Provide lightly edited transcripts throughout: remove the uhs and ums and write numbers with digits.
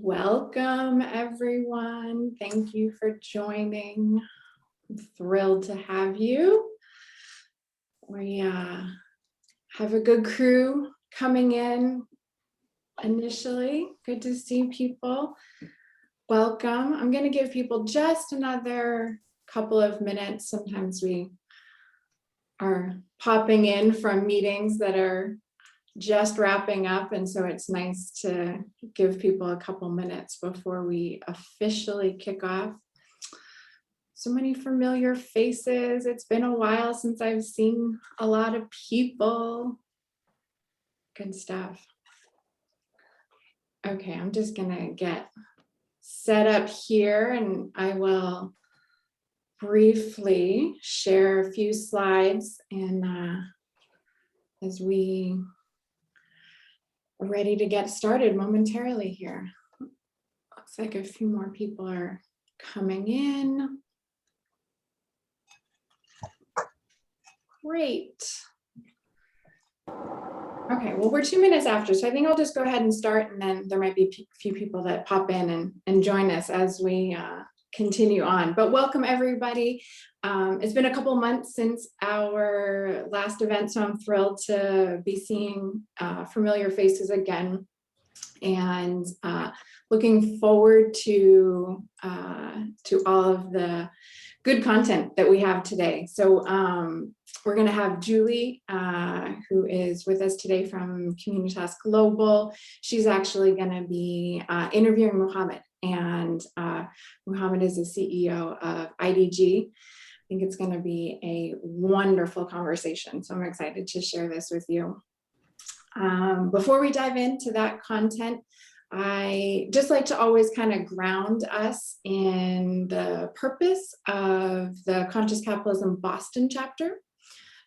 Welcome, everyone. Thank you for joining. I'm thrilled to have you. We have a good crew coming in initially. Good to see people. Welcome. I'm going to give people just another couple of minutes. Sometimes we are popping in from meetings that are just wrapping up, and so it's nice to give people a couple minutes before we officially kick off. So many familiar faces. It's been a while since I've seen a lot of people. Good stuff. Okay, I'm just gonna get set up here, and I will briefly share a few slides, and as we ready to get started momentarily here. Looks like a few more people are coming in. Great. Okay, well, we're 2 minutes after, so I think I'll just go ahead and start, and then there might be a few people that pop in and join us as we continue on. But welcome, everybody. It's been a couple months since our last event, so I'm thrilled to be seeing familiar faces again, and looking forward to all of the good content that we have today. So we're going to have Julie, who is with us today from Communitas Global. She's actually going to be interviewing Mohamad, and Mohamad is the CEO of IDG. I think it's going to be a wonderful conversation, so I'm excited to share this with you. Before we dive into that content, I just like to always kind of ground us in the purpose of the Conscious Capitalism Boston chapter.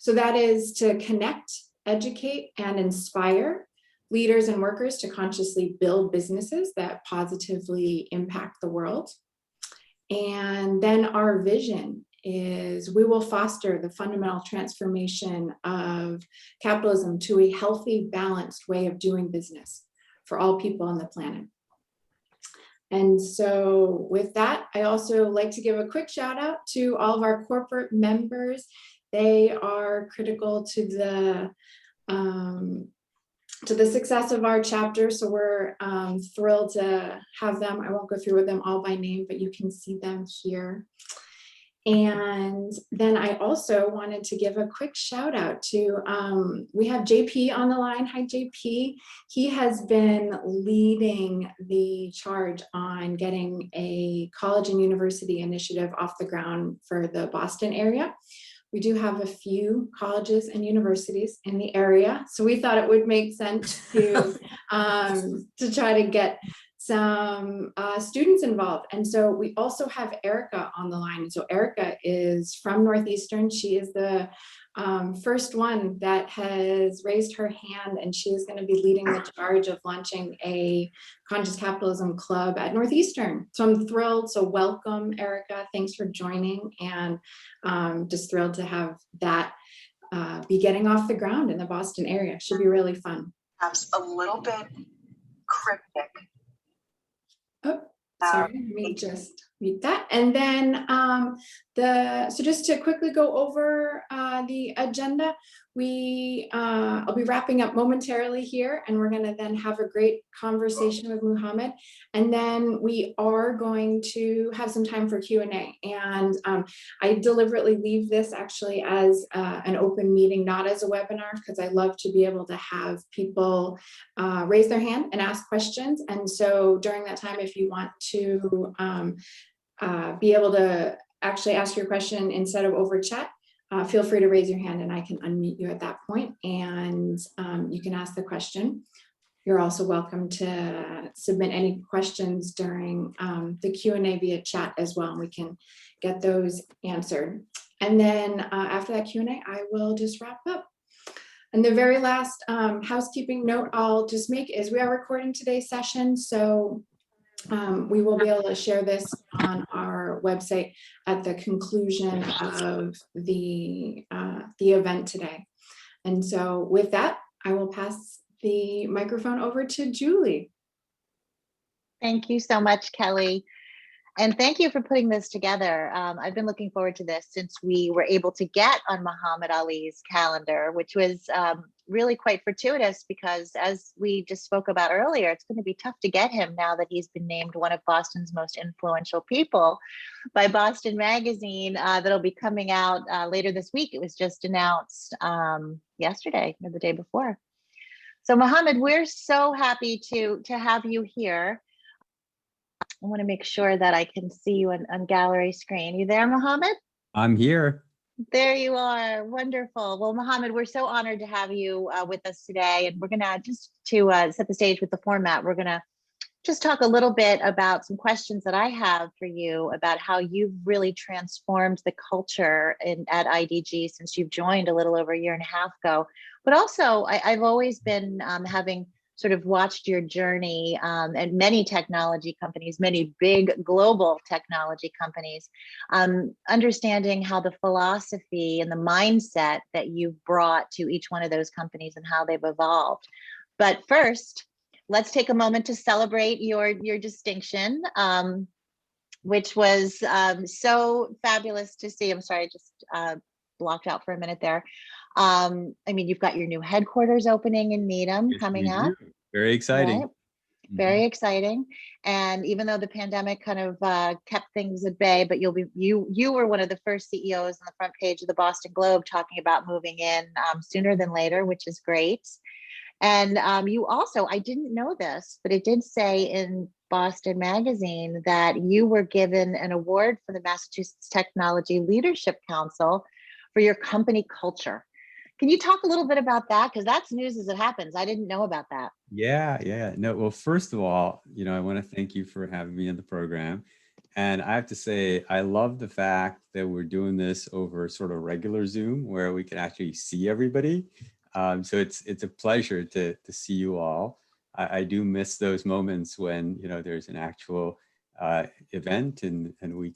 So that is to connect, educate, and inspire leaders and workers to consciously build businesses that positively impact the world. And then our vision is we will foster the fundamental transformation of capitalism to a healthy, balanced way of doing business for all people on the planet. And so with that, I also like to give a quick shout out to all of our corporate members. They are critical to the success of our chapter, so we're thrilled to have them. I won't go through with them all by name, but you can see them here. And then I also wanted to give a quick shout out to, we have JP on the line. Hi, JP. He has been leading the charge on getting a college and university initiative off the ground for the Boston area. We do have a few colleges and universities in the area, so we thought it would make sense to try to get some students involved. And so we also have Erica on the line. So Erica is from Northeastern. She is the first one that has raised her hand, and she is going to be leading the charge of launching a Conscious Capitalism Club at Northeastern. So I'm thrilled. So welcome, Erica. Thanks for joining, and just thrilled to have that be getting off the ground in the Boston area. Should be really fun. A little bit cryptic. Oh, sorry, let me just mute that. And then so just to quickly go over the agenda, I'll be wrapping up momentarily here, and we're going to then have a great conversation with Mohamad, and then we are going to have some time for Q&A. And I deliberately leave this actually as an open meeting, not as a webinar, because I love to be able to have people raise their hand and ask questions. And so during that time, if you want to be able to actually ask your question instead of over chat, feel free to raise your hand and I can unmute you at that point, and you can ask the question. You're also welcome to submit any questions during the Q&A via chat as well, and we can get those answered. And then after that Q&A, I will just wrap up. And the very last housekeeping note I'll just make is we are recording today's session, so we will be able to share this on our website at the conclusion of the event today. And so with that, I will pass the microphone over to Julie. Thank you so much, Kelly. And thank you for putting this together. I've been looking forward to this since we were able to get on Mohamad Ali's calendar, which was really quite fortuitous because, as we just spoke about earlier, it's going to be tough to get him now that he's been named one of Boston's most influential people by Boston Magazine. That'll be coming out later this week. It was just announced yesterday or the day before. So Mohamad, we're so happy to have you here. I want to make sure that I can see you on gallery screen. You there, Mohamad? I'm here. There you are. Wonderful. Well, Mohamad, we're so honored to have you with us today. And we're going to just to set the stage with the format, we're going to just talk a little bit about some questions that I have for you about how you've really transformed the culture at IDG since you've joined a little over a year and a half ago. But also, I've always been having sort of watched your journey at many technology companies, many big global technology companies, understanding how the philosophy and the mindset that you've brought to each one of those companies and how they've evolved. But first, let's take a moment to celebrate your distinction, which was so fabulous to see. I'm sorry, I just blocked out for a minute there. I mean, you've got your new headquarters opening in Needham coming up. Very exciting. Right? Very exciting. And even though the pandemic kind of kept things at bay, but you were one of the first CEOs on the front page of the Boston Globe talking about moving in sooner than later, which is great. And you also, I didn't know this, but it did say in Boston Magazine that you were given an award from the Massachusetts Technology Leadership Council for your company culture. Can you talk a little bit about that? Because that's news as it happens. I didn't know about that. Yeah. No, well, first of all, I want to thank you for having me in the program. And I have to say, I love the fact that we're doing this over sort of regular Zoom where we can actually see everybody. So it's a pleasure to see you all. I do miss those moments when there's an actual event and we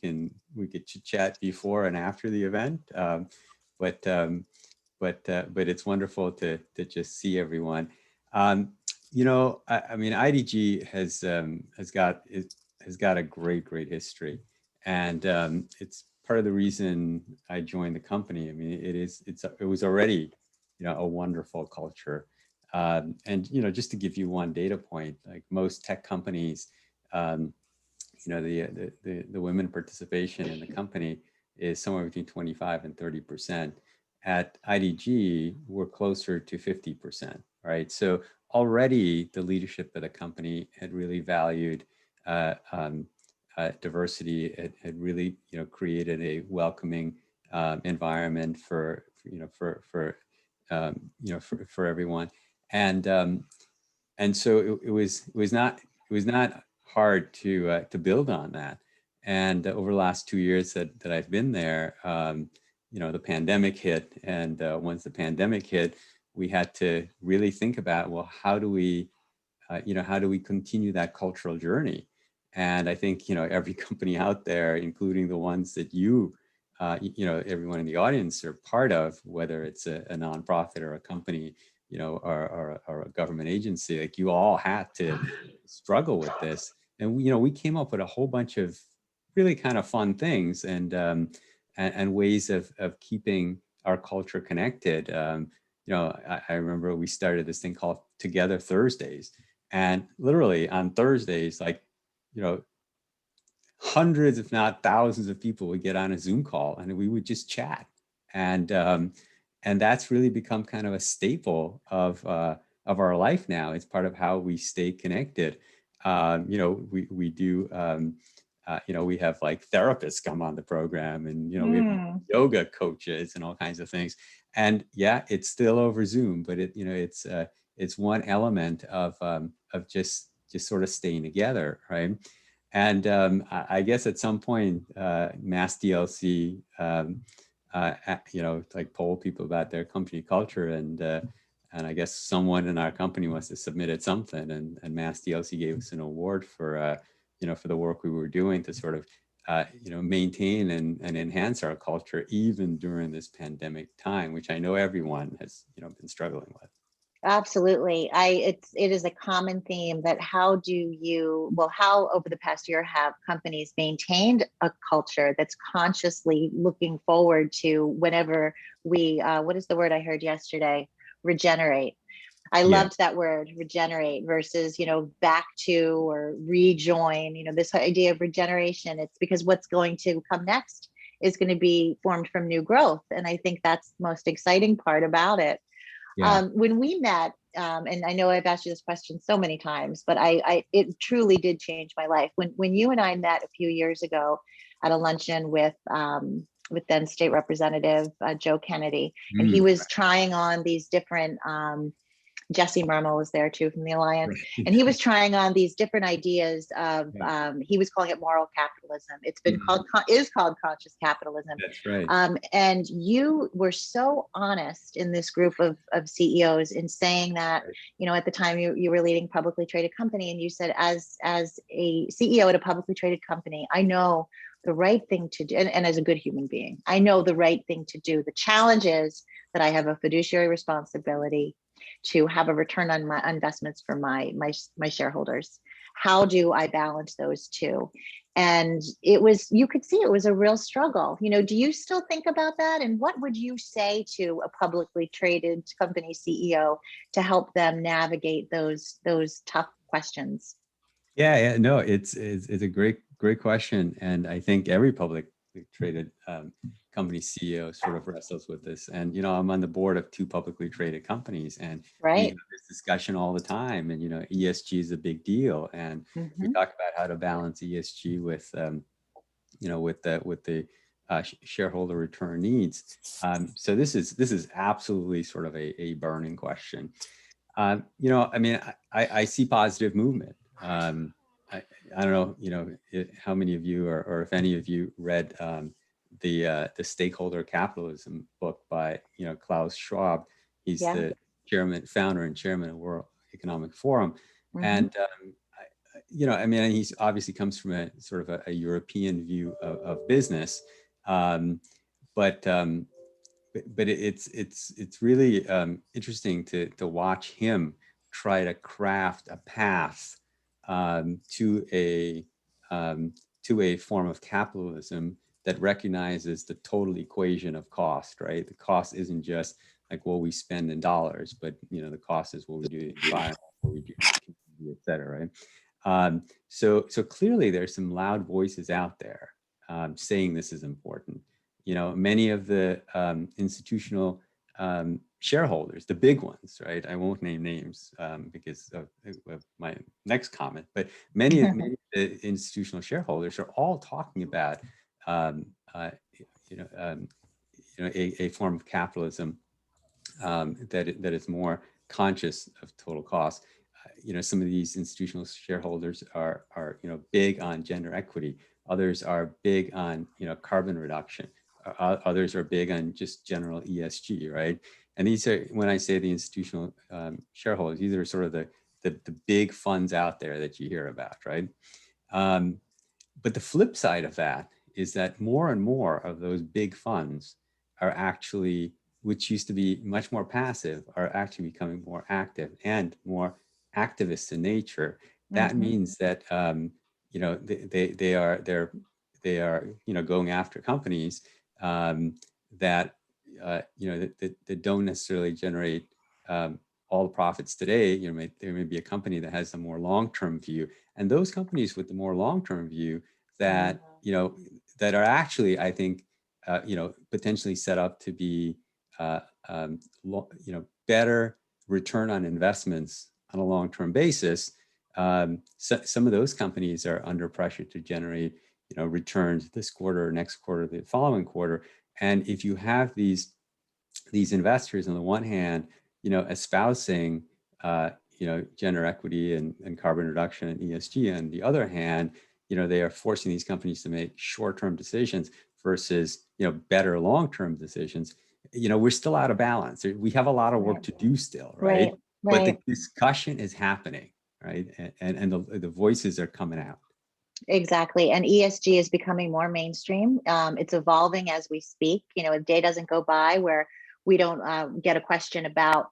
could chit chat before and after the event. But it's wonderful to just see everyone. I mean, IDG has got a great history, and it's part of the reason I joined the company. I mean, it was already a wonderful culture. And just to give you one data point, like most tech companies, the women participation in the company is somewhere between 25 and 30%. At IDG, we're closer to 50%, right? So already the leadership of the company had really valued diversity. It had really, created a welcoming environment for everyone, and so it was not hard to build on that. And over the last 2 years that I've been there, the pandemic hit, and once the pandemic hit, we had to really think about, well, how do we continue that cultural journey? And I think every company out there, including the ones that everyone in the audience are part of, whether it's a nonprofit or a company, or a government agency, like you all had to struggle with this. And we came up with a whole bunch of really kind of fun things and ways of keeping our culture connected. I remember we started this thing called Together Thursdays, and literally on Thursdays, like hundreds, if not thousands of people would get on a Zoom call and we would just chat. And that's really become kind of a staple of our life now. It's part of how we stay connected. We do, we have like therapists come on the program, and, we have yoga coaches and all kinds of things. And yeah, it's still over Zoom, but it's one element of just sort of staying together, right? And I guess at some point, Mass DLC, like poll people about their company culture, and I guess someone in our company must have submitted something, and Mass DLC gave us an award for for the work we were doing to sort of maintain and enhance our culture even during this pandemic time, which I know everyone has been struggling with. Absolutely. It is a common theme that how over the past year have companies maintained a culture that's consciously looking forward to whenever we, what is the word I heard yesterday? Regenerate. I Yeah. loved that word, regenerate, versus, back to or rejoin, this idea of regeneration. It's because what's going to come next is going to be formed from new growth. And I think that's the most exciting part about it. Yeah. When we met, and I know I've asked you this question so many times, but it truly did change my life. When you and I met a few years ago at a luncheon with then State Representative Joe Kennedy, and he was trying on these different. Jesse Mermel was there too from the Alliance, and he was trying on these different ideas of. He was calling it moral capitalism. It's been called conscious capitalism. That's right. And you were so honest in this group of CEOs in saying that, at the time you were leading a publicly traded company, and you said, as a CEO at a publicly traded company, I know the right thing to do, and as a good human being, I know the right thing to do. The challenge is that I have a fiduciary responsibility to have a return on my investments for my shareholders. How do I balance those two? And you could see it was a real struggle. Do you still think about that? And what would you say to a publicly traded company CEO to help them navigate those tough questions? Yeah, no, it's a great question, and I think every publicly traded company CEO sort of wrestles with this. And I'm on the board of 2 publicly traded companies, and we have this discussion all the time. And ESG is a big deal, and we talk about how to balance ESG with the shareholder return needs. So this is absolutely sort of a burning question. I see positive movement. I don't know, how many of you or if any of you read the Stakeholder Capitalism book by Klaus Schwab. He's the founder and chairman of World Economic Forum, and he obviously comes from a sort of a European view of business, but it's really interesting to watch him try to craft a path to a form of capitalism that recognizes the total equation of cost, right? The cost isn't just like what we spend in dollars, but the cost is what we do in the environment, what we do, et cetera, right? So clearly there's some loud voices out there saying this is important. Many of the institutional shareholders, the big ones, right? I won't name names because of my next comment, but many of the institutional shareholders are all talking about, a form of capitalism that is more conscious of total cost. Some of these institutional shareholders are big on gender equity. Others are big on carbon reduction. Others are big on just general ESG, right? And these are, when I say the institutional shareholders, these are sort of the big funds out there that you hear about, right? But the flip side of that is that more and more of those big funds are actually, which used to be much more passive, are actually becoming more active and more activist in nature. That means that they are going after companies that don't necessarily generate all the profits today. There may be a company that has a more long-term view, and those companies with the more long-term view that that are actually, I think, potentially set up to be better return on investments on a long-term basis. So some of those companies are under pressure to generate returns this quarter, next quarter, the following quarter. And if you have these investors on the one hand, espousing gender equity and carbon reduction and ESG, and the other hand, they are forcing these companies to make short-term decisions versus better long-term decisions. We're still out of balance. We have a lot of work to do still, right? But the discussion is happening, right? And the voices are coming out. Exactly. And ESG is becoming more mainstream. It's evolving as we speak. A day doesn't go by where we don't get a question about,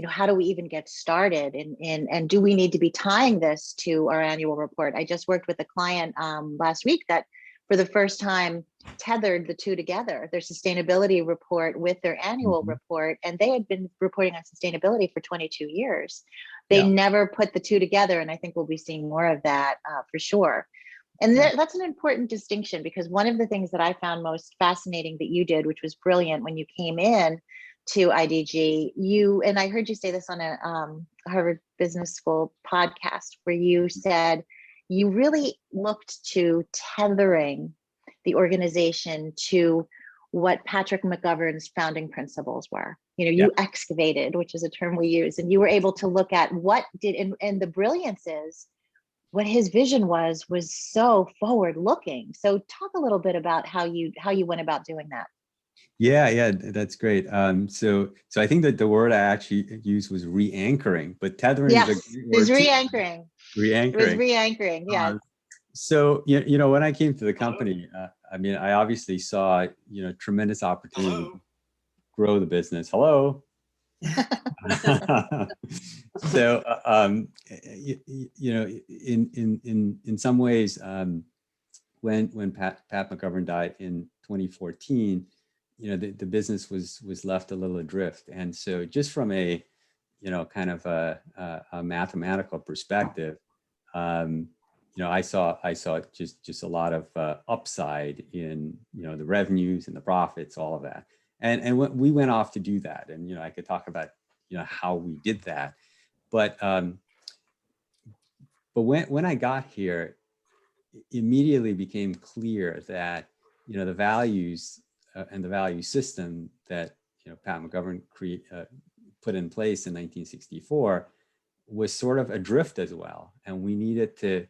how do we even get started and do we need to be tying this to our annual report? I just worked with a client last week that for the first time tethered the two together, their sustainability report with their annual report, and they had been reporting on sustainability for 22 years. They never put the two together, and I think we'll be seeing more of that for sure. And that's an important distinction, because one of the things that I found most fascinating that you did, which was brilliant when you came in to IDG, and I heard you say this on a Harvard Business School podcast, where you said you really looked to tethering the organization to what Patrick McGovern's founding principles were. You excavated, which is a term we use, and you were able to look at what did, and the brilliance is, what his vision was so forward looking. So talk a little bit about how you went about doing that. Yeah, that's great. So I think that the word I actually used was reanchoring, but tethering is a great word. It was reanchoring. Reanchoring. It was reanchoring, yeah. So when I came to the company, I obviously saw tremendous opportunity to grow the business. Hello. So in some ways, when Pat McGovern died in 2014, the business was left a little adrift, and so just from a kind of a mathematical perspective, I saw just a lot of upside in the revenues and the profits, all of that, and we went off to do that, and I could talk about how we did that, but when I got here, it immediately became clear that the values and the value system that Pat McGovern put in place in 1964 was sort of adrift as well, and we need to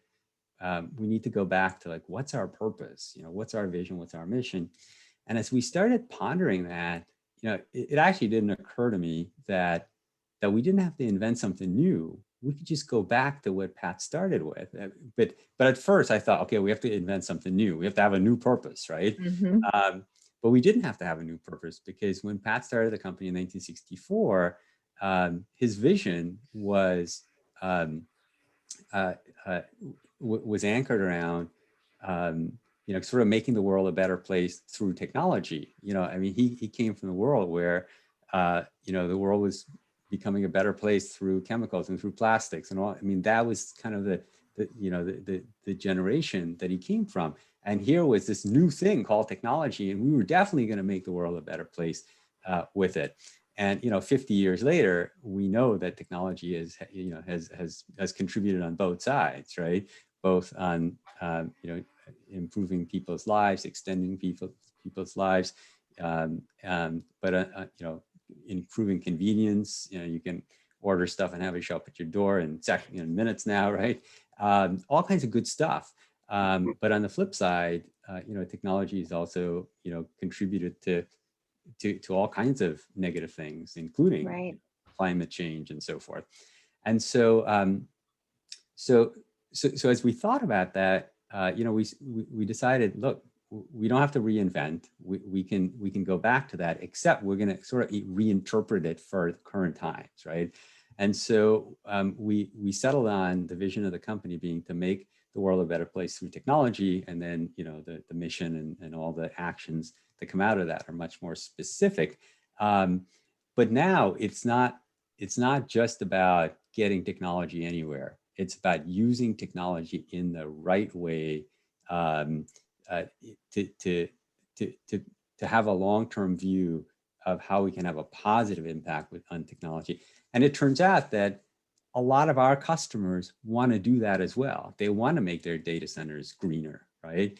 go back to what's our purpose, what's our vision, what's our mission. And as we started pondering that, it actually didn't occur to me that we didn't have to invent something new. We could just go back to what Pat started with. But at first I thought, okay, we have to invent something new. We have to have a new purpose, right? But we didn't have to have a new purpose, because when Pat started the company in 1964, his vision was anchored around sort of making the world a better place through technology. He came from the world where the world was becoming a better place through chemicals and through plastics and all. That was kind of the generation that he came from. And here was this new thing called technology, and we were definitely going to make the world a better place with it. And 50 years later, we know that technology has contributed on both sides, right? Both on improving people's lives, extending people's lives, but improving convenience. You can order stuff and have it show up at your door in minutes now, right? All kinds of good stuff. But on the flip side, technology has also contributed to all kinds of negative things, including climate change and so forth. And so as we thought about that, we decided, look, we don't have to reinvent. We can go back to that, except we're going to sort of reinterpret it for the current times, right? And so we settled on the vision of the company being to make the world a better place through technology, and then the mission and all the actions that come out of that are much more specific. But now it's not just about getting technology anywhere. It's about using technology in the right way to have a long-term view of how we can have a positive impact on technology. And it turns out that a lot of our customers want to do that as well. They want to make their data centers greener, right?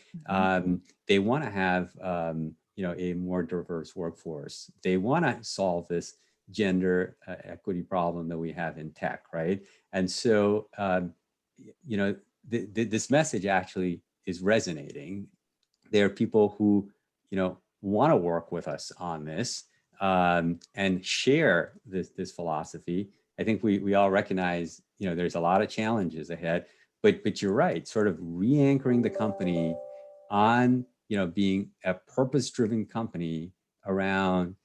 They want to have a more diverse workforce. They want to solve this gender equity problem that we have in tech, right? And so this message actually is resonating. There are people who want to work with us on this and share this philosophy. I think we all recognize there's a lot of challenges ahead, but you're right, sort of re-anchoring the company on being a purpose-driven company around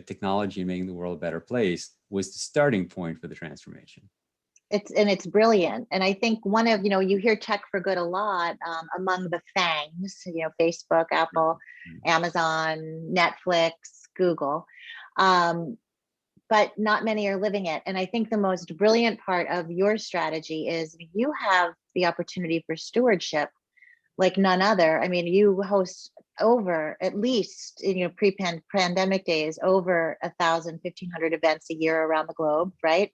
technology and making the world a better place was the starting point for the transformation. It's brilliant. And I think one of, you hear tech for good a lot among the FANGs, Facebook, Apple, Amazon, Netflix, Google, but not many are living it. And I think the most brilliant part of your strategy is you have the opportunity for stewardship like none other. I mean, you host over, at least in pre-pandemic days, over 1,000, 1,500 events a year around the globe, right?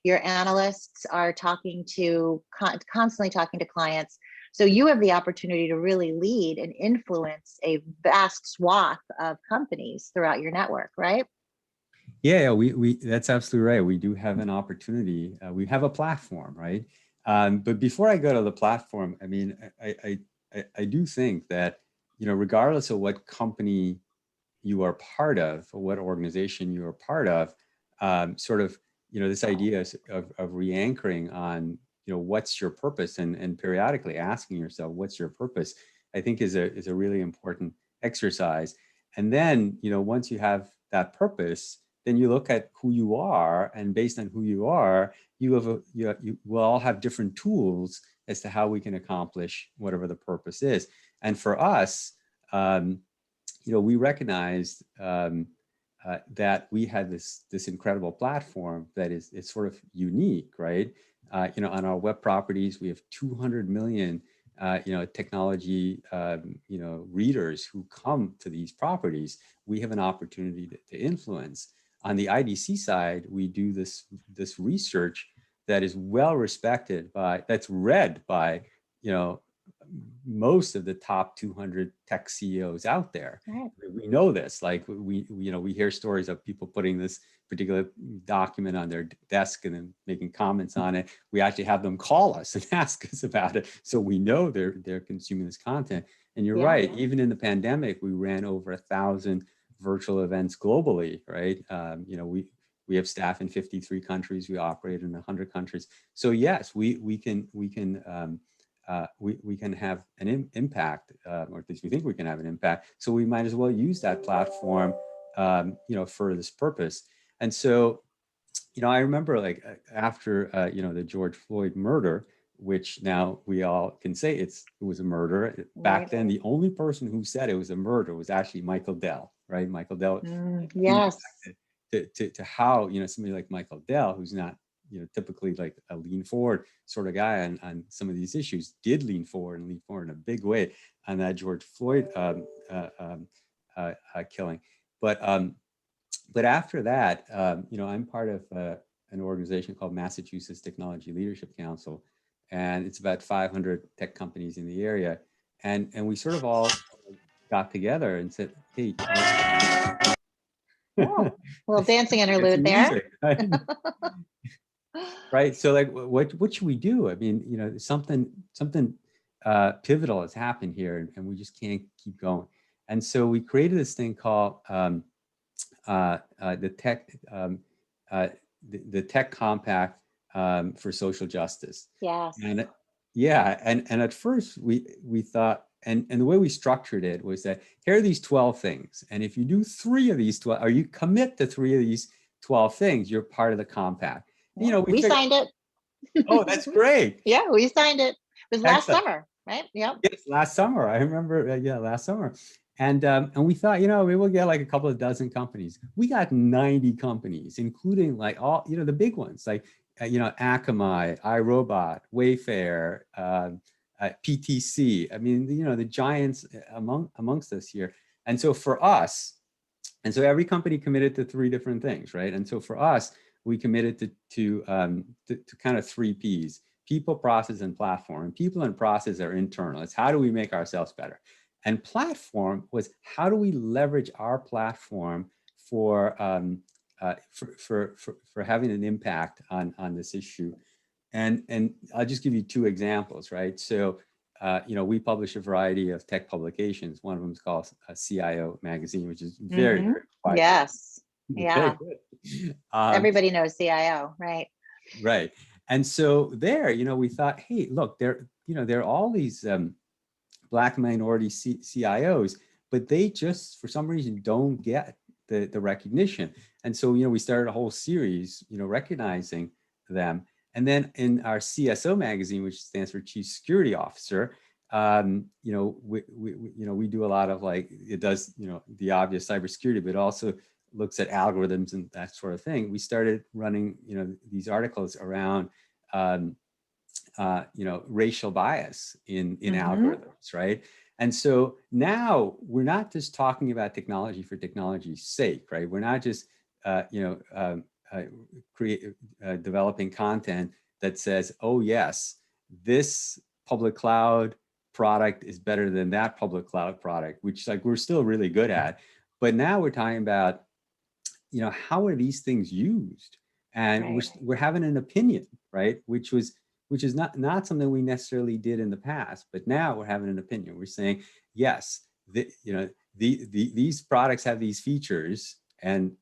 Your analysts are constantly talking to clients. So you have the opportunity to really lead and influence a vast swath of companies throughout your network, right? Yeah, we that's absolutely right. We do have an opportunity. We have a platform, right? But before I go to the platform, I mean, I do think that, regardless of what company you are part of or what organization you are part of, sort of, this idea of re-anchoring on, what's your purpose, and periodically asking yourself, what's your purpose, I think is a really important exercise. And then, once you have that purpose, then you look at who you are, and based on who you are, you will all have different tools as to how we can accomplish whatever the purpose is. And for us, we recognized that we had this incredible platform that it's sort of unique, right? On our web properties, we have 200 million, technology, readers who come to these properties. We have an opportunity to influence. On the IDC side, we do this research that is well respected that's read by, most of the top 200 tech CEOs out there. Right. We know this, like we hear stories of people putting this particular document on their desk and then making comments on it. We actually have them call us and ask us about it. So we know they're consuming this content. And you're right, even in the pandemic, we ran over 1,000 virtual events globally, right? We have staff in 53 countries. We operate in 100 countries. So yes, we can have an impact, or at least we think we can have an impact. So we might as well use that platform, for this purpose. And so, I remember like after, the George Floyd murder, which now we all can say it was a murder. Back then, the only person who said it was a murder was actually Michael Dell, right? Michael Dell. Yes. To how, somebody like Michael Dell, who's not, typically like a lean forward sort of guy on some of these issues, did lean forward in a big way on that George Floyd killing. But after that, I'm part of an organization called Massachusetts Technology Leadership Council, and it's about 500 tech companies in the area, and we sort of all got together and said, hey. Oh, a little dancing interlude there. Music, right? So like, what should we do? I mean, something pivotal has happened here, and we just can't keep going. And so we created this thing called the Tech Compact for Social Justice. Yes. And at first we thought, and the way we structured it was that here are these 12 things, and if you do 3 of these 12, or you commit to 3 of these 12 things, you're part of the compact. We signed it. Oh, that's great. Yeah, we signed it. It was last summer, right? Yep. Yes, last summer. I remember. Last summer. And we thought, we will get like a couple of dozen companies. We got 90 companies, including like all, the big ones, like, Akamai, iRobot, Wayfair, PTC. I mean, the giants amongst us here. And so for us, every company committed to 3 different things, right? And so for us, we committed to kind of 3 Ps: people, process, and platform. And people and process are internal. It's how do we make ourselves better? And platform was how do we leverage our platform for having an impact on this issue. And I'll just give you 2 examples, right? So, we publish a variety of tech publications. One of them is called CIO Magazine, which is very, very quiet. Yes. Yeah. Good. Everybody knows CIO, right? Right. And so there, we thought, hey, look, there are all these Black minority CIOs, but they just, for some reason, don't get the recognition. And so, we started a whole series, recognizing them. And then in our CSO magazine, which stands for Chief Security Officer, we do a lot of it does, the obvious cybersecurity, but also looks at algorithms and that sort of thing. We started running, these articles around, racial bias in algorithms, right? And so now we're not just talking about technology for technology's sake, right? We're not just, developing content that says, oh yes, this public cloud product is better than that public cloud product, which we're still really good at. But now we're talking about, how are these things used? And we're having an opinion, right? Which is not something we necessarily did in the past, but now we're having an opinion. We're saying, yes, these products have these features, and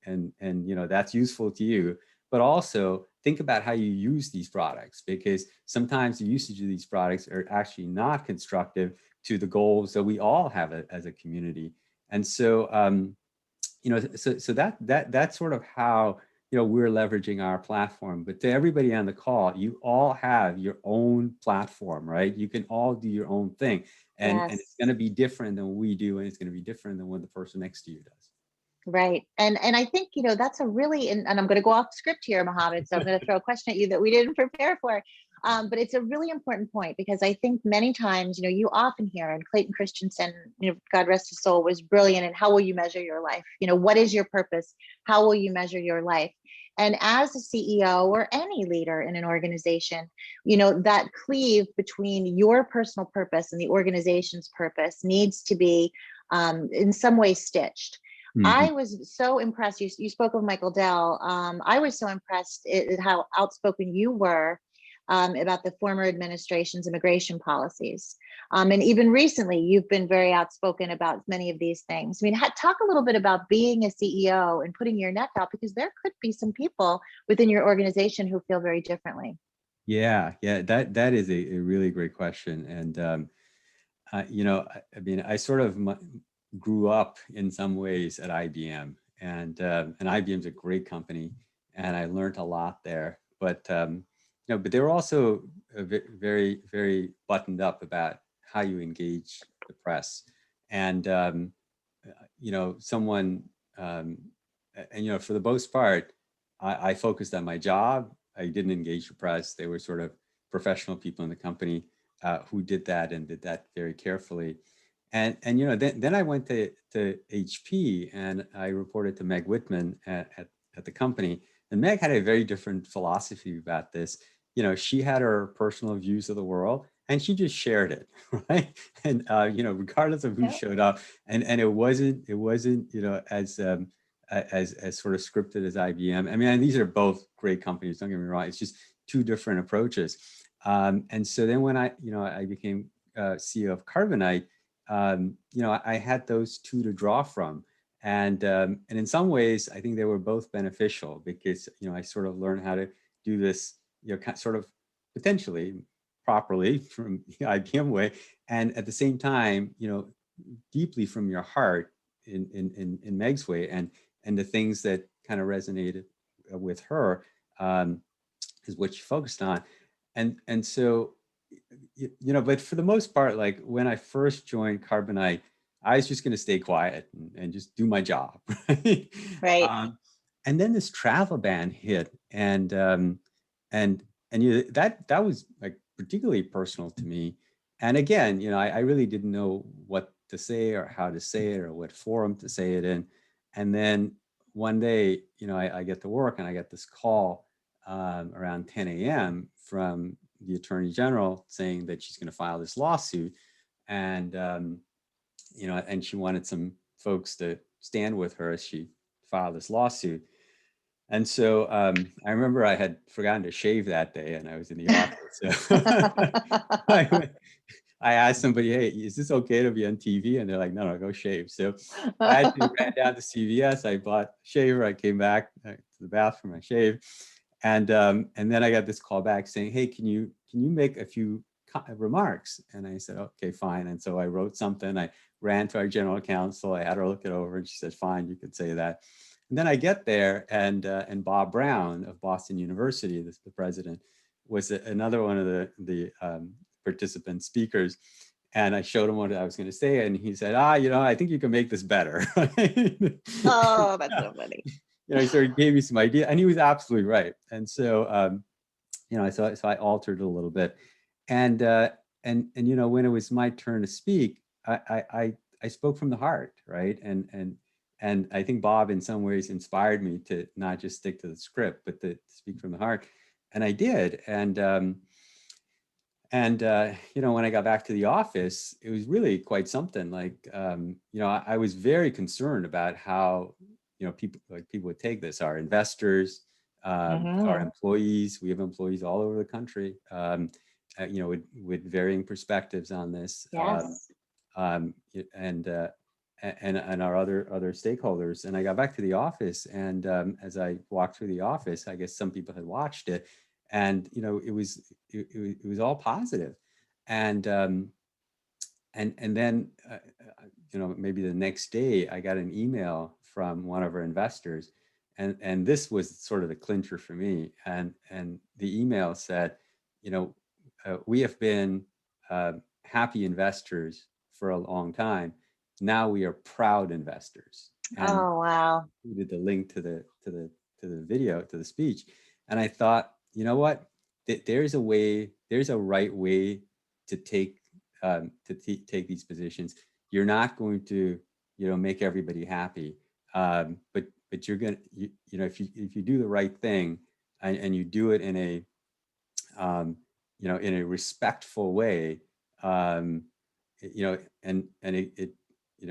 that's useful to you, but also think about how you use these products, because sometimes the usage of these products are actually not constructive to the goals that we all have as a community. And so, so that's sort of how we're leveraging our platform. But to everybody on the call, you all have your own platform, right? You can all do your own thing, and it's going to be different than what we do, and it's going to be different than what the person next to you does. Right. And I think, that's a really, and I'm going to go off script here, Mohamad, so I'm going to throw a question at you that we didn't prepare for. But it's a really important point, because I think many times, you often hear, and Clayton Christensen, God rest his soul, was brilliant. And how will you measure your life? What is your purpose? How will you measure your life? And as a CEO or any leader in an organization, that cleave between your personal purpose and the organization's purpose needs to be in some way stitched. Mm-hmm. I was so impressed. You spoke of Michael Dell. I was so impressed at how outspoken you were about the former administration's immigration policies. And even recently, you've been very outspoken about many of these things. I mean, talk a little bit about being a CEO and putting your neck out, because there could be some people within your organization who feel very differently. Yeah, that is a really great question. And, I sort of grew up in some ways at IBM, and IBM's a great company, and I learned a lot there. But but they were also very, very buttoned up about how you engage the press, and someone, and for the most part, I focused on my job. I didn't engage the press. They were sort of professional people in the company who did that, and did that very carefully. And then I went to HP, and I reported to Meg Whitman at the company. And Meg had a very different philosophy about this. She had her personal views of the world, and she just shared it, right? And regardless of who showed up, and it wasn't as sort of scripted as IBM. I mean, and these are both great companies. Don't get me wrong. It's just two different approaches. And so then when I became CEO of Carbonite, I had those two to draw from. And in some ways, I think they were both beneficial, because, I sort of learned how to do this, sort of potentially properly from the IBM way. And at the same time, deeply from your heart in Meg's way, and the things that kind of resonated with her is what she focused on. And so, but for the most part, like when I first joined Carbonite, I was just going to stay quiet and just do my job. Right. And then this travel ban hit, and that was like particularly personal to me. And again, I really didn't know what to say or how to say it or what forum to say it in. And then one day, I get to work, and I get this call around 10 a.m. from the Attorney General saying that she's going to file this lawsuit, and and she wanted some folks to stand with her as she filed this lawsuit. And so I remember I had forgotten to shave that day, and I was in the office. So I asked somebody, "Hey, is this okay to be on TV?" And they're like, "No, go shave." So I actually ran down to CVS. I bought a shaver. I came back to the bathroom. I shaved, and then I got this call back saying, "Hey, can you make a few remarks?" And I said, "Okay, fine." And so I wrote something. I ran to our general counsel. I had her look it over, and she said, "Fine, you could say that." then I get there, and Bob Brown of Boston University, the president, was another one of the participant speakers. And I showed him what I was going to say, and he said, I think you can make this better. Oh, that's so funny. He sort of gave me some idea, and he was absolutely right. And so, so I altered it a little bit, and when it was my turn to speak, I spoke from the heart, right? And I think Bob, in some ways, inspired me to not just stick to the script, but to speak from the heart, and I did. When I got back to the office, it was really quite something. Like, I was very concerned about how, people would take this. Our investors, our employees. We have employees all over the country, with varying perspectives on this. Yes. And our other stakeholders. And I got back to the office, and as I walked through the office, I guess some people had watched it, and it was all positive. And then maybe the next day I got an email from one of our investors, and this was sort of the clincher for me. And the email said, we have been happy investors for a long time. Now we are proud investors. And oh, wow. we did the link to the video, to the speech. And I thought, you know what, there's a right way to take these positions. You're not going to, make everybody happy. But you're going to, if you do the right thing, and you do it in a, in a respectful way, and it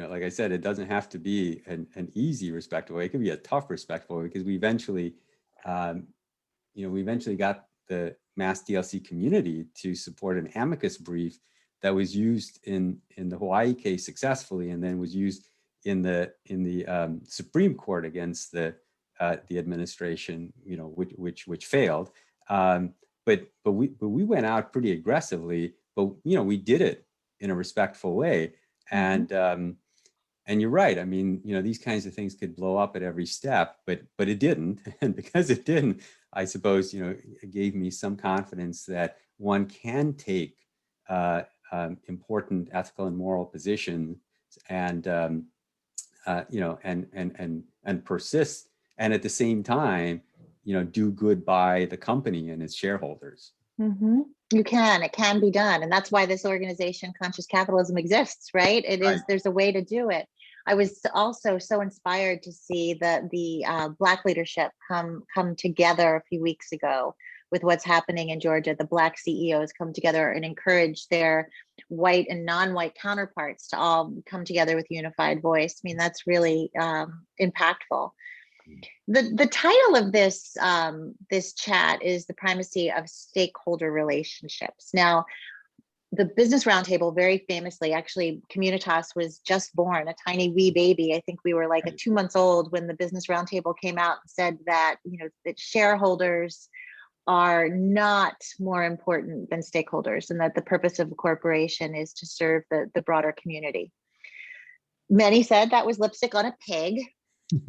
like I said, it doesn't have to be an easy, respectful way. It could be a tough, respectful way, because we eventually got the mass DLC community to support an amicus brief that was used in the Hawaii case successfully, and then was used in the Supreme Court against the administration, which failed. But we went out pretty aggressively, but we did it in a respectful way. And you're right. I mean, these kinds of things could blow up at every step, but it didn't. And because it didn't, I suppose, it gave me some confidence that one can take important ethical and moral positions, and and persist, and at the same time, do good by the company and its shareholders. It can be done. And that's why this organization, Conscious Capitalism, exists, right? There's a way to do it. I was also so inspired to see the Black leadership come together a few weeks ago with what's happening in Georgia. The Black CEOs come together and encourage their white and non-white counterparts to all come together with unified voice. I mean, that's really impactful. The title of this chat is The Primacy of Stakeholder Relationships. Now, the Business Roundtable, very famously, actually, Communitas was just born, a tiny wee baby. I think we were like 2 months old when the Business Roundtable came out and said that, that shareholders are not more important than stakeholders, and that the purpose of a corporation is to serve the broader community. Many said that was lipstick on a pig.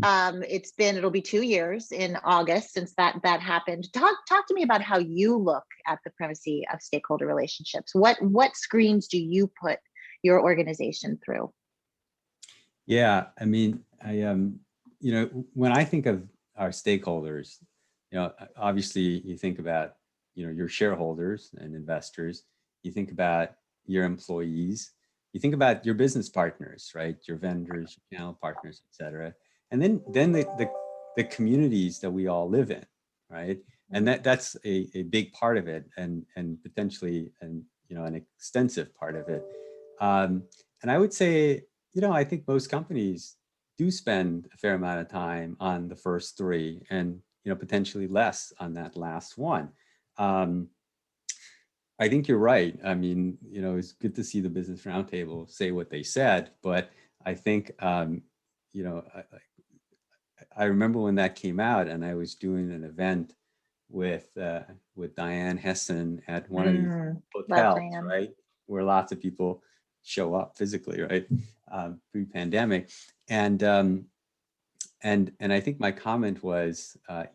It'll be 2 years in August since that happened. Talk to me about how you look at the primacy of stakeholder relationships. What screens do you put your organization through? Yeah, I mean, when I think of our stakeholders, obviously you think about, your shareholders and investors, you think about your employees, you think about your business partners, right? Your vendors, your channel partners, et cetera. And then the communities that we all live in, right? And that's a big part of it, and potentially an extensive part of it. And I would say, I think most companies do spend a fair amount of time on the first three, and potentially less on that last one. I think you're right. I mean, it's good to see the Business Roundtable say what they said, but I think I remember when that came out, and I was doing an event with Diane Hessen at one of these hotels, right, where lots of people show up physically, right, pre-pandemic, and and I think my comment was, I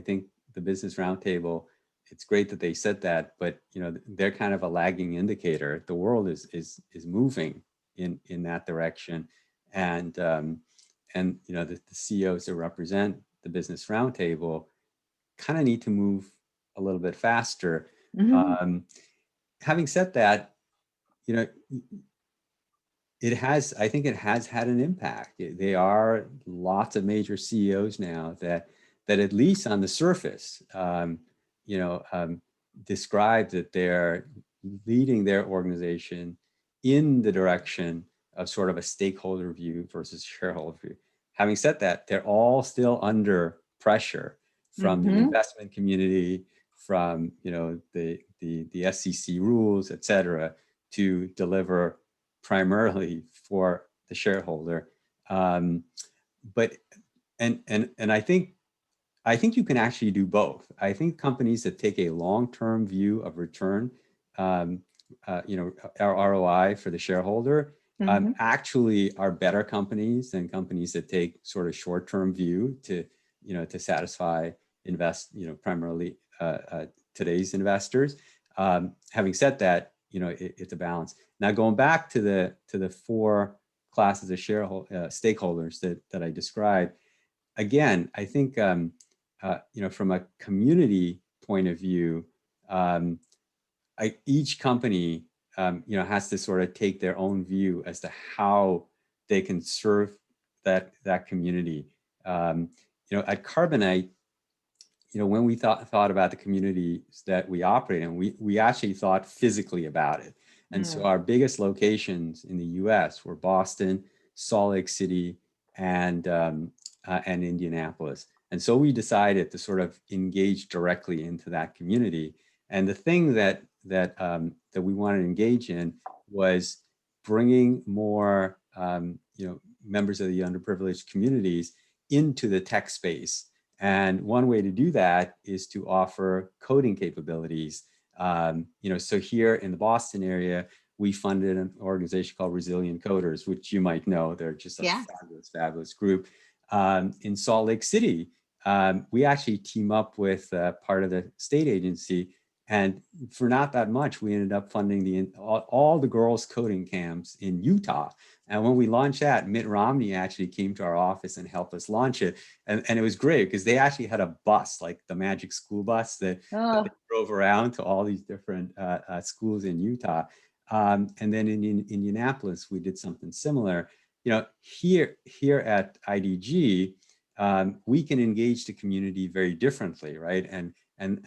think the Business Roundtable, it's great that they said that, but they're kind of a lagging indicator. The world is moving in that direction, and the CEOs that represent the Business Roundtable kind of need to move a little bit faster. Having said that, I think it has had an impact. There are lots of major CEOs now that at least on the surface, describe that they're leading their organization in the direction of sort of a stakeholder view versus shareholder view. Having said that, they're all still under pressure from the investment community, from the SEC rules, et cetera, to deliver primarily for the shareholder. But I think you can actually do both. I think companies that take a long-term view of return, our ROI for the shareholder, actually are better companies than companies that take sort of short-term view to satisfy primarily today's investors. Having said that, it's a balance. Now, going back to the four classes of stakeholders that I described, again, I think from a community point of view, each company has to sort of take their own view as to how they can serve that community. At Carbonite, when we thought about the communities that we operate in, we actually thought physically about it. And so our biggest locations in the US were Boston, Salt Lake City, and Indianapolis. And so we decided to sort of engage directly into that community. And the thing that we wanted to engage in was bringing more members of the underprivileged communities into the tech space. And one way to do that is to offer coding capabilities. So here in the Boston area, we funded an organization called Resilient Coders, which you might know. They're just a fabulous group. In Salt Lake City, we actually team up with part of the state agency. And for not that much, we ended up funding all the girls' coding camps in Utah. And when we launched that, Mitt Romney actually came to our office and helped us launch it. And it was great because they actually had a bus, like the Magic School Bus that they drove around to all these different schools in Utah. And then in Indianapolis, we did something similar. Here at IDG, we can engage the community very differently, right? And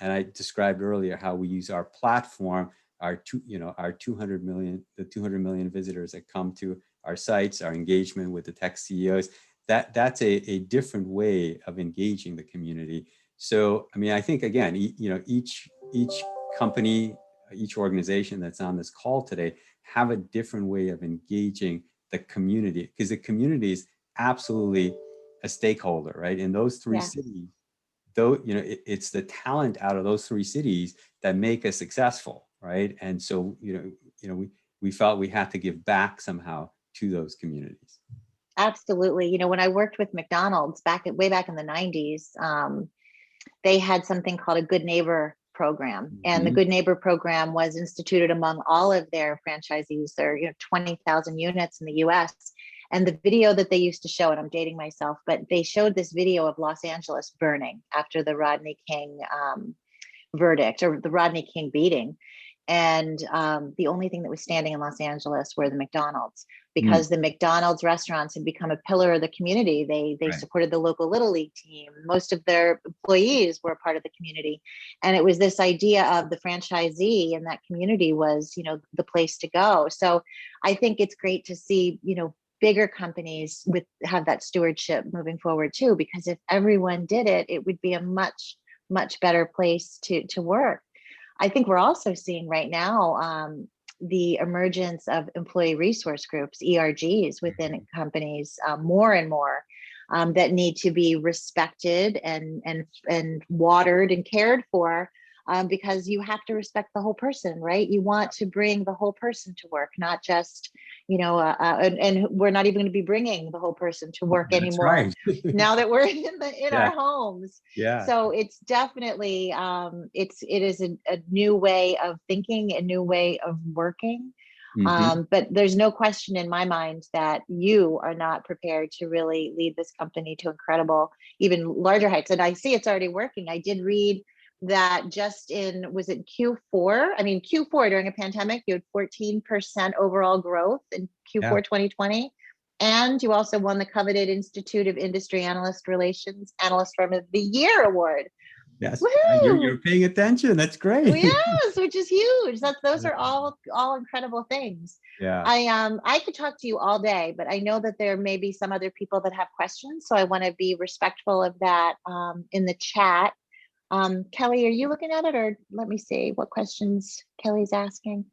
I described earlier how we use our platform, our 200 million visitors that come to our sites, our engagement with the tech CEOs. That's a different way of engaging the community. So, I mean, I think again, each company, each organization that's on this call today have a different way of engaging the community, because the community is absolutely a stakeholder, right? In those three cities, though, it's the talent out of those three cities that make us successful, right? And so, we felt we had to give back somehow to those communities. Absolutely. When I worked with McDonald's way back in the 90s, they had something called a Good Neighbor program. And the Good Neighbor program was instituted among all of their franchisees. There are 20,000 units in the US. And the video that they used to show, and I'm dating myself, but they showed this video of Los Angeles burning after the Rodney King verdict, or the Rodney King beating. And the only thing that was standing in Los Angeles were the McDonald's, because the McDonald's restaurants had become a pillar of the community. They supported the local Little League team. Most of their employees were a part of the community. And it was this idea of the franchisee in that community was, the place to go. So I think it's great to see, bigger companies have that stewardship moving forward too, because if everyone did it, it would be a much, much better place to work. I think we're also seeing right now the emergence of employee resource groups, ERGs, within companies more and more that need to be respected and watered and cared for because you have to respect the whole person, right? You want to bring the whole person to work, not just, and we're not even going to be bringing the whole person to work That's anymore right. now that we're in our homes. Yeah. So it's definitely, it is a new way of thinking, a new way of working. But there's no question in my mind that you are not prepared to really lead this company to incredible, even larger heights. And I see it's already working. I did read that just was it Q4? I mean, Q4 during a pandemic, you had 14% overall growth in Q4 2020. And you also won the coveted Institute of Industry Analyst Relations Analyst Firm of the Year award. Yes, you're paying attention. That's great. Yes, which is huge. Those are all incredible things. Yeah. I could talk to you all day, but I know that there may be some other people that have questions, so I want to be respectful of that in the chat. Kelly, are you looking at it, or let me see what questions Kelly's asking?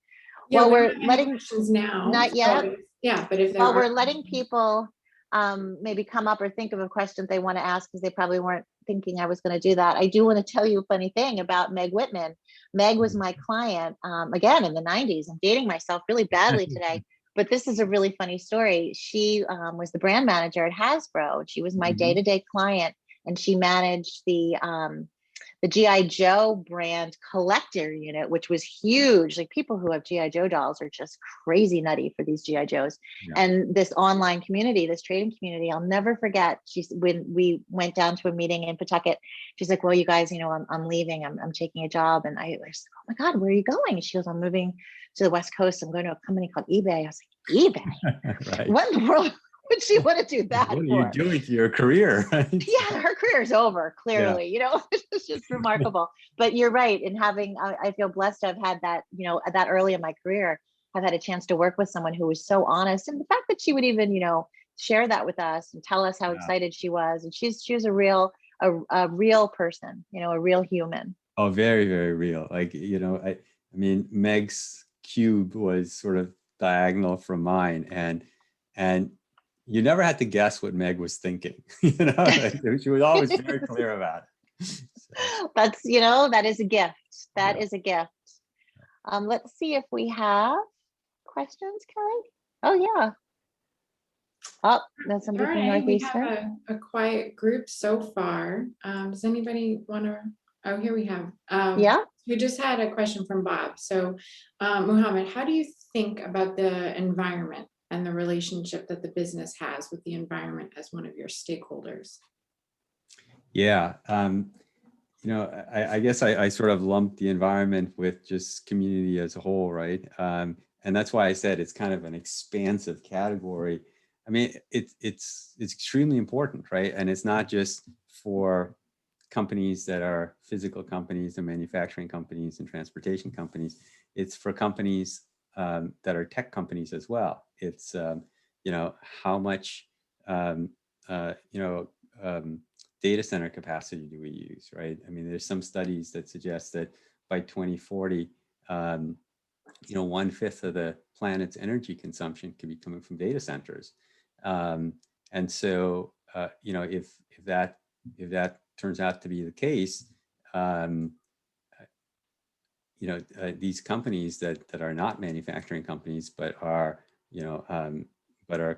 Yeah, well, we we're don't have any letting questions now. not yet. Yeah, but if there While are we're letting questions. people maybe come up or think of a question they want to ask, because they probably weren't thinking I was going to do that. I do want to tell you a funny thing about Meg Whitman. Meg was my client again in the 90s. I'm dating myself really badly today, but this is a really funny story. She was the brand manager at Hasbro. She was my day-to-day client, and she managed the G.I. Joe brand collector unit, which was huge. Like, people who have G.I. Joe dolls are just crazy nutty for these G.I. Joes. Yeah. And this online community, this trading community, I'll never forget. When we went down to a meeting in Pawtucket, she's like, well, you guys, I'm leaving. I'm taking a job. And I was like, oh my God, where are you going? And she goes, I'm moving to the West Coast. I'm going to a company called eBay. I was like, eBay? Right. What in the world would she want to do that What are for? you doing to your career? Right? Yeah, her career is over, clearly. Yeah. It's just remarkable. But you're right. In having, I feel blessed to have had that, that early in my career, I've had a chance to work with someone who was so honest. And the fact that she would even, share that with us and tell us how excited she was. And she was a real person, a real human. Oh, very, very real. Like, I mean, Meg's cube was sort of diagonal from mine, and you never had to guess what Meg was thinking. She was always very clear about it. So. That's, that is a gift. That is a gift. Let's see if we have questions, Kelly. Oh yeah. Oh, that's somebody from Northeastern. We have a quiet group so far. Does anybody want to? Oh, here we have. Yeah. We just had a question from Bob. So, Mohamad, how do you think about the environment and the relationship that the business has with the environment as one of your stakeholders? Yeah, I guess I sort of lumped the environment with just community as a whole, right? And that's why I said it's kind of an expansive category. I mean, it's extremely important, right? And it's not just for companies that are physical companies and manufacturing companies and transportation companies. It's for companies that are tech companies as well. It's how much data center capacity do we use, right? I mean, there's some studies that suggest that by 2040, 1/5 of the planet's energy consumption could be coming from data centers, and so if that turns out to be the case, these companies that are not manufacturing companies but are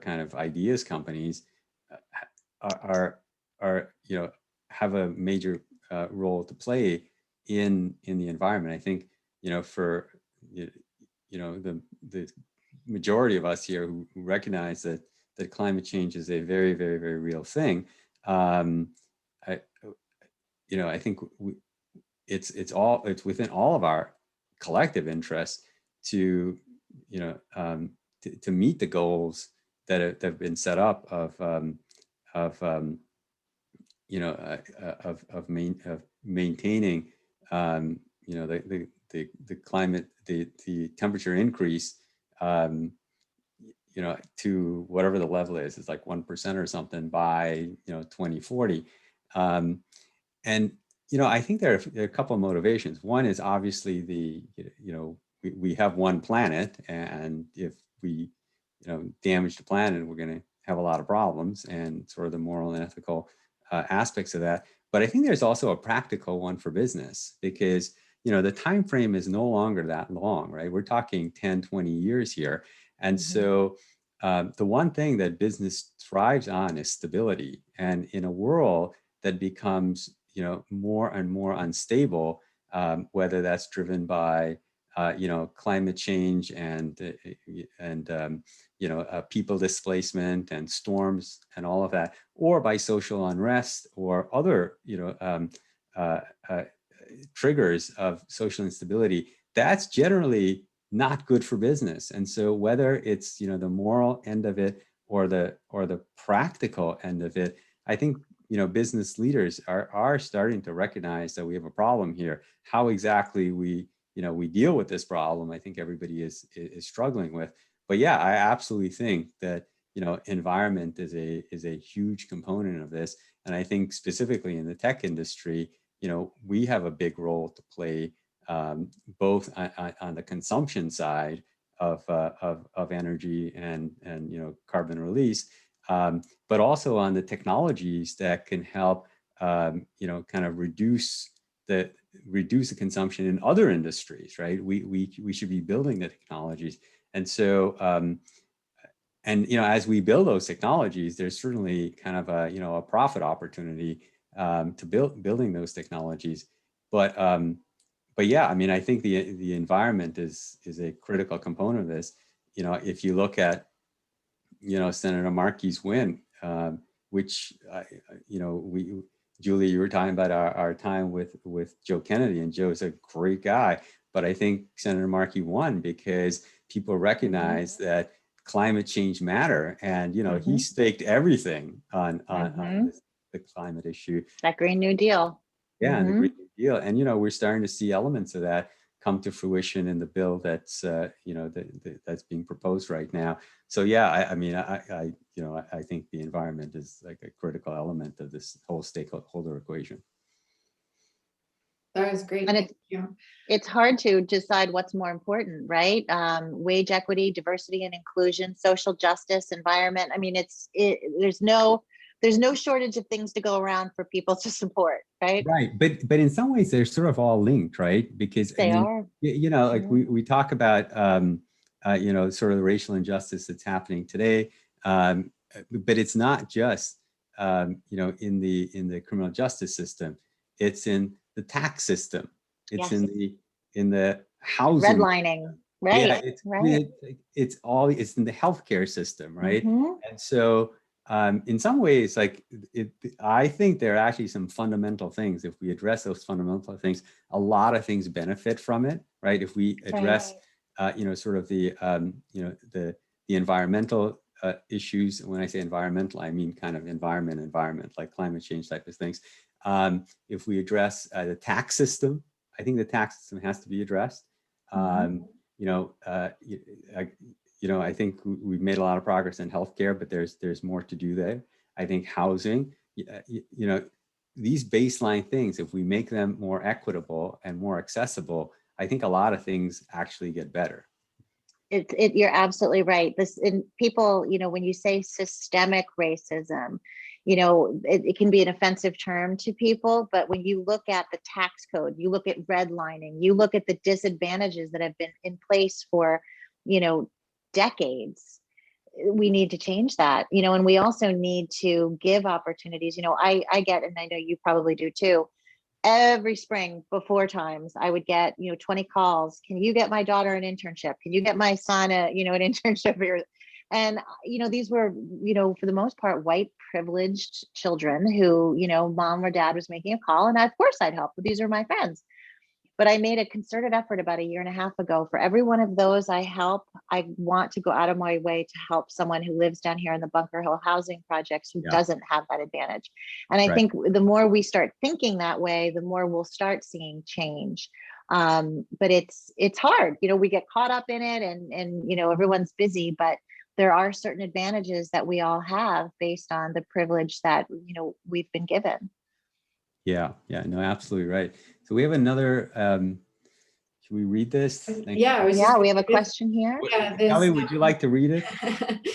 kind of ideas companies have a major role to play in the environment. I think for the majority of us here who recognize that climate change is a very, very, very real thing. I think it's within all of our collective interests to meet the goals that have been set up of maintaining the climate, the temperature increase to whatever the level is. It's like 1% or something by 2040. And I think there are a couple of motivations. One is obviously we have one planet, and if we damage the planet, we're going to have a lot of problems, and sort of the moral and ethical aspects of that. But I think there's also a practical one for business, because the time frame is no longer that long, right? We're talking 10, 20 years here. And so the one thing that business thrives on is stability. And in a world that becomes, more and more unstable, whether that's driven by, climate change and people displacement and storms and all of that, or by social unrest or other, triggers of social instability, that's generally not good for business. And so whether it's, the moral end of it or the practical end of it, I think, business leaders are starting to recognize that we have a problem here. How exactly we deal with this problem, I think everybody is struggling with. But yeah, I absolutely think that, environment is a huge component of this. And I think specifically in the tech industry, we have a big role to play, both on the consumption side of energy and carbon release, but also on the technologies that can help kind of reduce the consumption in other industries, right? We should be building the technologies, and so as we build those technologies, there's certainly kind of a profit opportunity to building those technologies, but yeah, I mean, I think the environment is a critical component of this. If you look at Senator Markey's win, which Julie, you were talking about our time with Joe Kennedy, and Joe's a great guy, but I think Senator Markey won because people recognize that climate change matter, and he staked everything on the climate issue. That Green New Deal. Yeah, the Green New Deal, and we're starting to see elements of that come to fruition in the bill that's that's being proposed right now. So yeah, I mean, I think the environment is like a critical element of this whole stakeholder equation. That was great. And Thank you. It's hard to decide what's more important, right? Wage equity, diversity and inclusion, social justice, environment. I mean, there's no shortage of things to go around for people to support, right? Right, but in some ways they're sort of all linked, right? Because they are. Like we talk about sort of the racial injustice that's happening today, but it's not just in the criminal justice system. It's in the tax system. It's in the housing. Redlining, right? Yeah, it's in the healthcare system, right? And so in some ways, I think there are actually some fundamental things. If we address those fundamental things, a lot of things benefit from it, right? If we address, sort of the environmental issues. When I say environmental, I mean kind of environment, like climate change type of things. If we address the tax system, I think the tax system has to be addressed. I think we've made a lot of progress in healthcare, but there's more to do there. I think housing, these baseline things, if we make them more equitable and more accessible, I think a lot of things actually get better. You're absolutely right. People, when you say systemic racism, it can be an offensive term to people, but when you look at the tax code, you look at redlining, you look at the disadvantages that have been in place for, decades, we need to change that, and we also need to give opportunities. I get, and I know you probably do too, every spring before times, I would get, 20 calls. Can you get my daughter an internship? Can you get my son an internship here? And, these were, for the most part, white privileged children who, mom or dad was making a call, and of course I'd help, but these are my friends. But I made a concerted effort about 1.5 years ago. For every one of those I help, I want to go out of my way to help someone who lives down here in the Bunker Hill housing projects who doesn't have that advantage. And I think the more we start thinking that way, the more we'll start seeing change. But it's hard. We get caught up in it, and everyone's busy, but there are certain advantages that we all have based on the privilege that we've been given. Yeah, no, absolutely right. So we have another should we read this? Thank Yeah, I was Yeah, just we have a question here. yeah, this, Kelly, would you like to read it?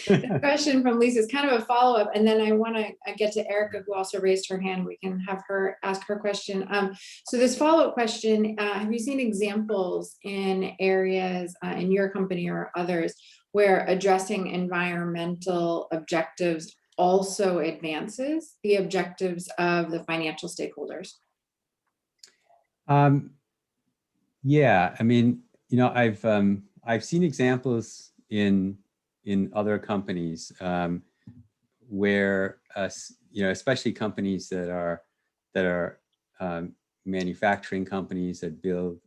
this question from Lisa is kind of a follow-up, and then I want to get to Erica, who also raised her hand. We can have her ask her question. So this follow-up question, have you seen examples in areas in your company or others where addressing environmental objectives also advances the objectives of the financial stakeholders? Yeah, I mean, you know, I've seen examples in other companies where you know, especially companies that are manufacturing companies that build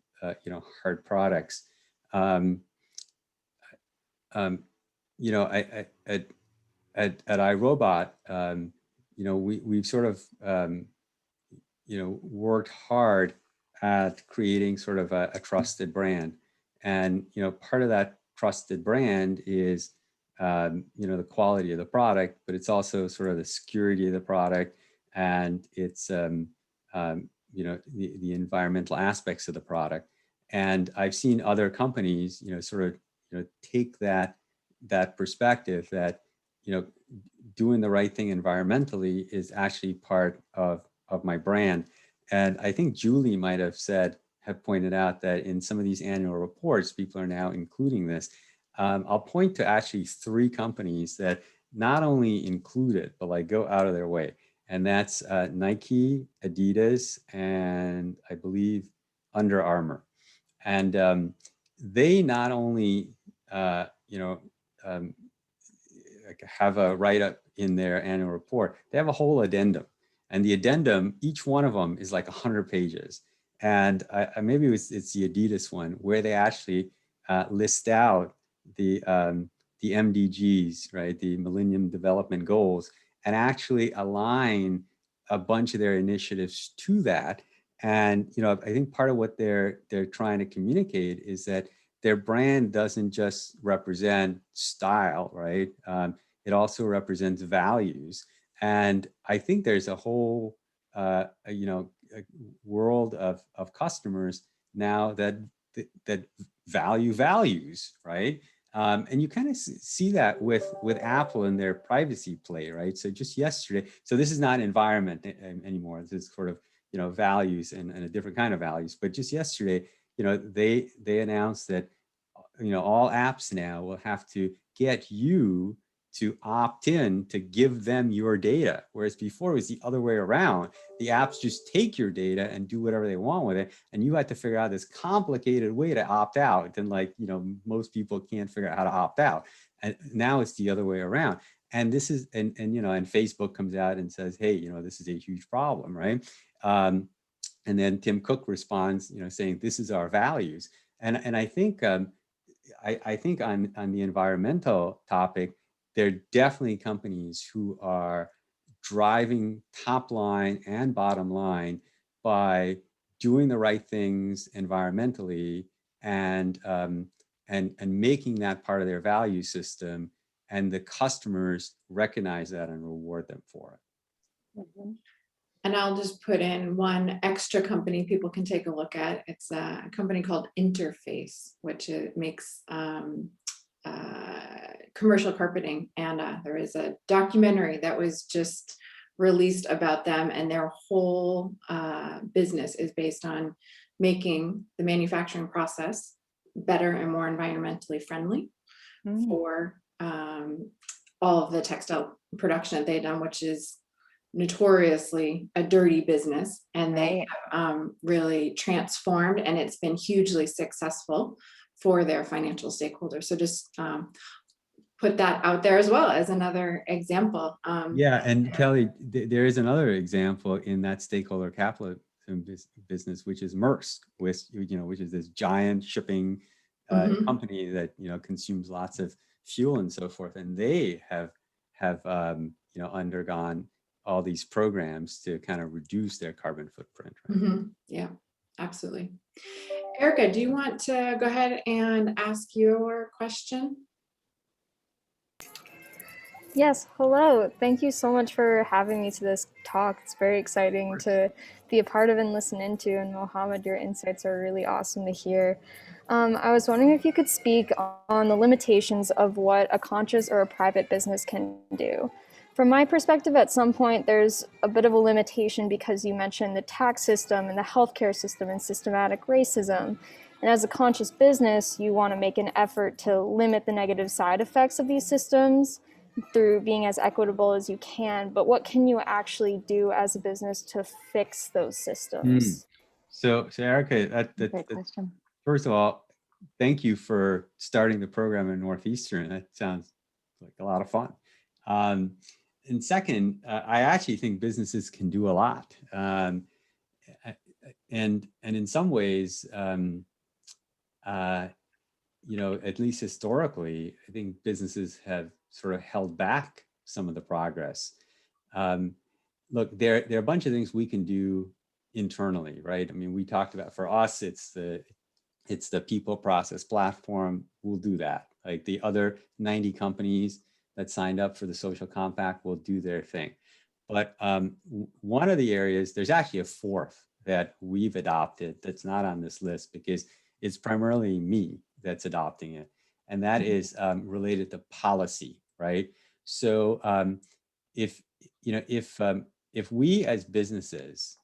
you know, hard products. You know, at iRobot, you know, we've sort of you know, worked hard at creating sort of a trusted brand. And, you know, part of that trusted brand is, you know, the quality of the product, but it's also sort of the security of the product, and it's, you know, the environmental aspects of the product. And I've seen other companies, you know, sort of, you know, take that perspective that, you know, doing the right thing environmentally is actually part of my brand. And I think Julie might have pointed out that in some of these annual reports, people are now including this. I'll point to actually 3 companies that not only include it, but like go out of their way. And that's Nike, Adidas, and I believe Under Armour. And they not only, you know, have a write-up in their annual report, they have a whole addendum. And the addendum, each one of them is like 100 pages. And maybe it's the Adidas one where they actually list out the MDGs, right? The Millennium Development Goals, and actually align a bunch of their initiatives to that. And, you know, I think part of what they're trying to communicate is that their brand doesn't just represent style, right? It also represents values. And I think there's a whole, you know, a world of customers now that value values, right? And you kind of see that with Apple and their privacy play, right? So just yesterday, so this is not environment anymore. This is sort of, you know, values and a different kind of values. But just yesterday, you know, they announced that, you know, all apps now will have to get you to opt in to give them your data. Whereas before it was the other way around. The apps just take your data and do whatever they want with it. And you had to figure out this complicated way to opt out. And like, you know, most people can't figure out how to opt out. And now it's the other way around. And this is, and you know, and Facebook comes out and says, hey, you know, this is a huge problem, right? And then Tim Cook responds, you know, saying, this is our values. And I think, I think on the environmental topic, there are definitely companies who are driving top line and bottom line by doing the right things environmentally and making that part of their value system, and the customers recognize that and reward them for it. Mhm. And I'll just put in one extra company people can take a look at. It's a company called Interface, which makes commercial carpeting. And there is a documentary that was just released about them, and their whole business is based on making the manufacturing process better and more environmentally friendly for all of the textile production that they've done, which is notoriously a dirty business. And they have really transformed, and it's been hugely successful for their financial stakeholders. So just put that out there as well as another example. Yeah, and Kelly, there is another example in that stakeholder capitalism business, which is Maersk, which, you know, which is this giant shipping company that, you know, consumes lots of fuel and so forth, and they have you know, undergone all these programs to kind of reduce their carbon footprint. Right? Yeah, absolutely. Erica, do you want to go ahead and ask your question? Yes, hello. Thank you so much for having me to this talk. It's very exciting to be a part of and listen into. And Mohammed, your insights are really awesome to hear. I was wondering if you could speak on the limitations of what a conscious or a private business can do. From my perspective, at some point, there's a bit of a limitation because you mentioned the tax system and the healthcare system and systematic racism. And as a conscious business, you want to make an effort to limit the negative side effects of these systems through being as equitable as you can, but what can you actually do as a business to fix those systems? So Erica, Great question. first of all, thank you for starting the program in Northeastern. That sounds like a lot of fun. And second, I actually think businesses can do a lot. And in some ways, at least historically, I think businesses have sort of held back some of the progress. Look, there are a bunch of things we can do internally, right? I mean, we talked about, for us, it's the people process platform. We'll do that. Like the other 90 companies that signed up for the social compact will do their thing. But one of the areas, there's actually a fourth that we've adopted that's not on this list because it's primarily me that's adopting it. And that is related to policy, right? So if we as businesses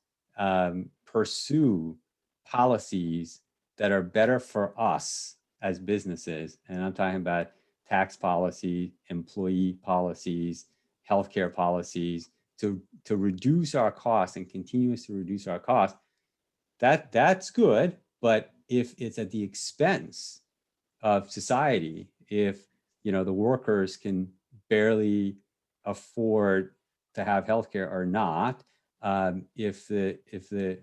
pursue policies that are better for us as businesses, and I'm talking about tax policy, employee policies, healthcare policies, to reduce our costs and continuously reduce our costs, that's good. But if it's at the expense of society, if the workers can barely afford to have healthcare or not, if the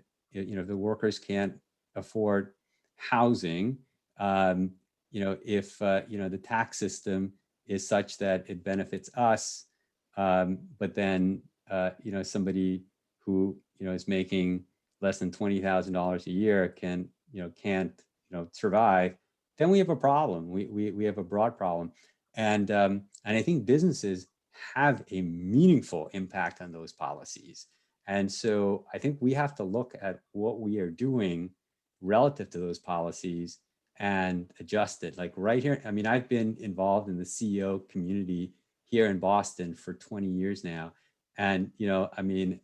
workers can't afford housing, if the tax system is such that it benefits us, but then somebody who is making less than $20,000 a year can't survive, then we have a problem. We have a broad problem, and I think businesses have a meaningful impact on those policies. And so I think we have to look at what we are doing relative to those policies and adjust it. Like right here, I mean, I've been involved in the CEO community here in Boston for 20 years now. And, I mean,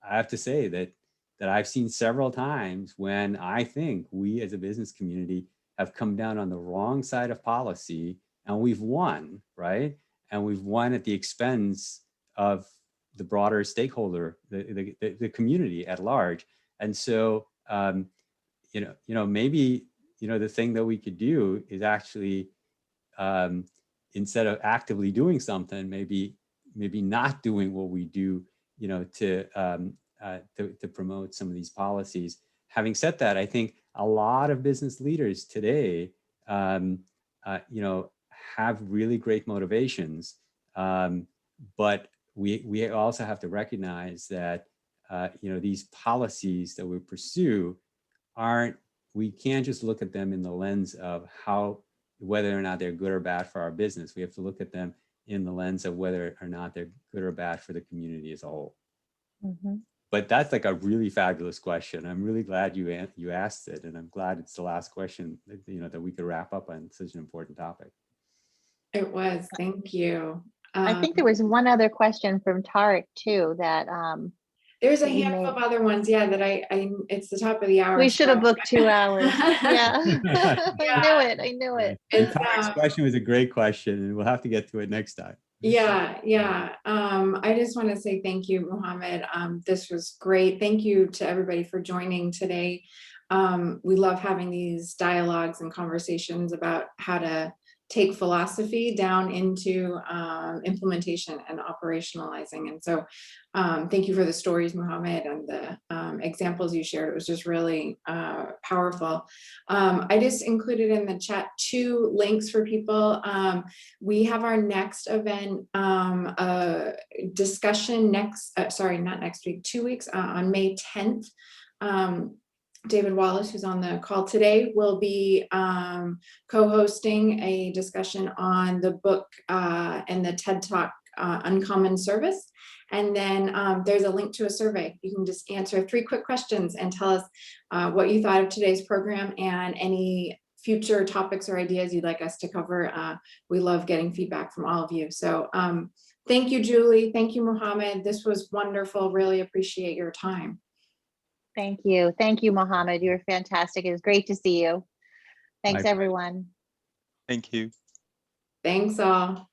I have to say that I've seen several times when I think we as a business community have come down on the wrong side of policy and we've won, right? And we've won at the expense of the broader stakeholder, the community at large. And so, maybe, the thing that we could do is actually, instead of actively doing something, maybe not doing what we do, to promote some of these policies. Having said that, I think a lot of business leaders today, have really great motivations, but we also have to recognize that these policies that we pursue we can't just look at them in the lens of whether or not they're good or bad for our business. We have to look at them in the lens of whether or not they're good or bad for the community as a whole. Mm-hmm. But that's like a really fabulous question. I'm really glad you asked it, and I'm glad it's the last question that we could wrap up on such an important topic. It was. Thank you. I think there was one other question from Tarek too that there's a handful of other ones, yeah, that I it's the top of the hour. We should have booked 2 hours. Yeah. I knew it. Tarek's question was a great question, and we'll have to get to it next time. Yeah. I just want to say thank you, Mohammed. This was great. Thank you to everybody for joining today. We love having these dialogues and conversations about how to take philosophy down into implementation and operationalizing. And so thank you for the stories, Mohammed, and the examples you shared. It was just really powerful. I just included in the chat 2 links for people. We have our next event discussion not next week, 2 weeks, on May 10th. David Wallace, who's on the call today, will be co-hosting a discussion on the book and the TED Talk uncommon service. And then there's a link to a survey. You can just answer 3 quick questions and tell us what you thought of today's program and any future topics or ideas you'd like us to cover. We love getting feedback from all of you. So thank you, Julie. Thank you, Mohamad. This was wonderful. Really appreciate your time. Thank you. Thank you, Mohamad. You're fantastic. It was great to see you. Thanks, everyone. Thank you. Thanks all.